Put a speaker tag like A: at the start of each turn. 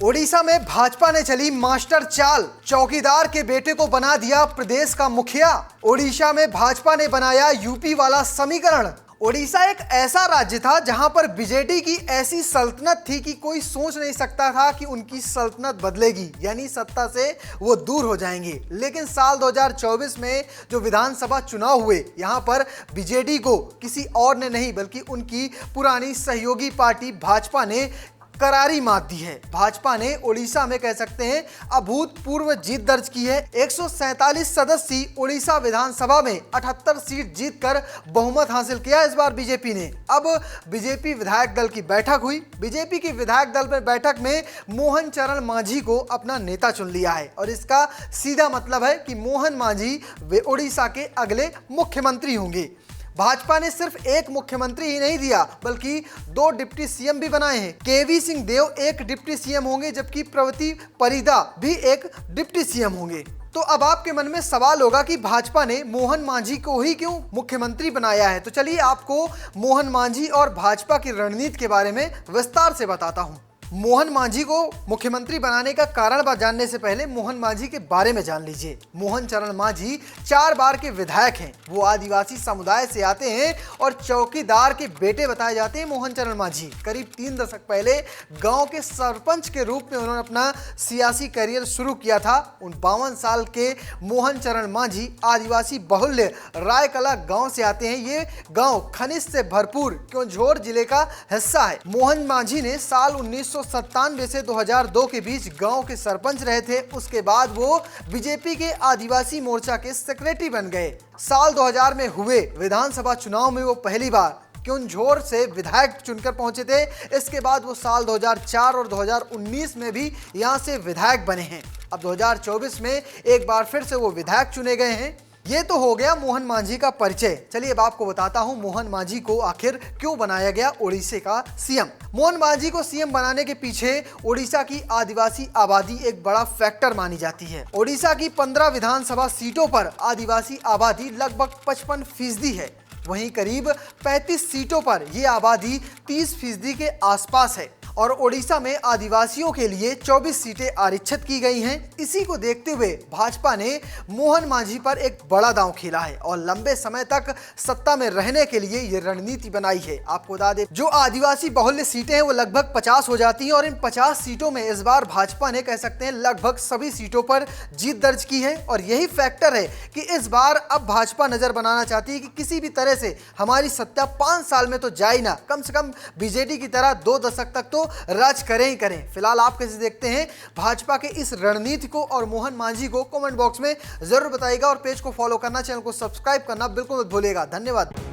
A: ओडिशा में भाजपा ने चली मास्टर चाल, चौकीदार के बेटे को बना दिया प्रदेश का मुखिया। ओडिशा में भाजपा ने बनाया यूपी वाला समीकरण। ओडिशा एक ऐसा राज्य था जहां पर बीजेडी की ऐसी सल्तनत थी कि कोई सोच नहीं सकता था कि उनकी सल्तनत बदलेगी, यानी सत्ता से वो दूर हो जाएंगे। लेकिन साल 2024 में जो विधानसभा चुनाव हुए, यहां पर बीजेडी को किसी और ने नहीं बल्कि उनकी पुरानी सहयोगी पार्टी भाजपा ने करारी मात दी है। भाजपा ने ओडिशा में कह सकते हैं अभूतपूर्व जीत दर्ज की है। 147 सदस्यीय ओडिशा विधानसभा में 78 सीट जीतकर बहुमत हासिल किया इस बार बीजेपी ने। अब बीजेपी विधायक दल की बैठक हुई। बीजेपी की विधायक दल में बैठक में मोहन चरण मांझी को अपना नेता चुन लिया है और इसका सीधा मतलब है कि मोहन मांझी वे ओडिशा के अगले मुख्यमंत्री होंगे। भाजपा ने सिर्फ एक मुख्यमंत्री ही नहीं दिया बल्कि 2 डिप्टी सीएम भी बनाए हैं। केवी सिंह देव एक डिप्टी सीएम होंगे जबकि प्रवती परिदा भी एक डिप्टी सीएम होंगे। तो अब आपके मन में सवाल होगा कि भाजपा ने मोहन मांझी को ही क्यों मुख्यमंत्री बनाया है। तो चलिए आपको मोहन मांझी और भाजपा की रणनीति के बारे में विस्तार से बताता हूं। मोहन मांझी को मुख्यमंत्री बनाने का कारण जानने से पहले मोहन मांझी के बारे में जान लीजिए। मोहन चरण मांझी 4 बार के विधायक हैं। वो आदिवासी समुदाय से आते हैं और चौकीदार के बेटे बताए जाते हैं मोहन चरण मांझी। करीब 3 दशक पहले गांव के सरपंच के रूप में उन्होंने अपना सियासी करियर शुरू किया था। 52 साल के मोहन चरण मांझी आदिवासी बहुल्य रायकला गाँव से आते हैं। ये गाँव खनिज से भरपूर क्योंझोर जिले का हिस्सा है। मोहन मांझी ने साल 1997 से 2002 के बीच गांव के सरपंच रहे थे। उसके बाद वो बीजेपी के आदिवासी मोर्चा के सेक्रेटरी बन गए। साल 2000 में हुए विधानसभा चुनाव में वो पहली बार क्योंझोर से विधायक चुनकर पहुंचे थे। इसके बाद वो साल 2004 और 2019 में भी यहां से विधायक बने हैं। अब 2024 में एक बार फिर से वो विधायक चुने गए हैं। ये तो हो गया मोहन मांझी का परिचय। चलिए अब आपको बताता हूं मोहन मांझी को आखिर क्यों बनाया गया ओडिशा का सीएम। मोहन मांझी को सीएम बनाने के पीछे ओडिशा की आदिवासी आबादी एक बड़ा फैक्टर मानी जाती है। ओडिशा की 15 विधानसभा सीटों पर आदिवासी आबादी लगभग 55% है। वहीं करीब 35 सीटों पर यह आबादी 30% के आसपास है और ओडिशा में आदिवासियों के लिए 24 सीटें आरक्षित की गई हैं। इसी को देखते हुए भाजपा ने मोहन मांझी पर एक बड़ा दांव खेला है और लंबे समय तक सत्ता में रहने के लिए ये रणनीति बनाई है। आपको बता दें जो आदिवासी बहुल्य सीटें हैं वो लगभग 50 हो जाती हैं और इन 50 सीटों में इस बार भाजपा ने कह सकते हैं लगभग सभी सीटों पर जीत दर्ज की है। और यही फैक्टर है कि इस बार अब भाजपा नजर बनाना चाहती है कि किसी भी तरह से हमारी सत्ता 5 साल में तो जाए ना, कम से कम बीजेडी की तरह 2 दशक तक तो राज करें ही करें। फिलहाल आप कैसे देखते हैं भाजपा के इस रणनीति को और मोहन मांझी को, कमेंट बॉक्स में जरूर बताइएगा और पेज को फॉलो करना, चैनल को सब्सक्राइब करना बिल्कुल मत भूलिएगा। धन्यवाद।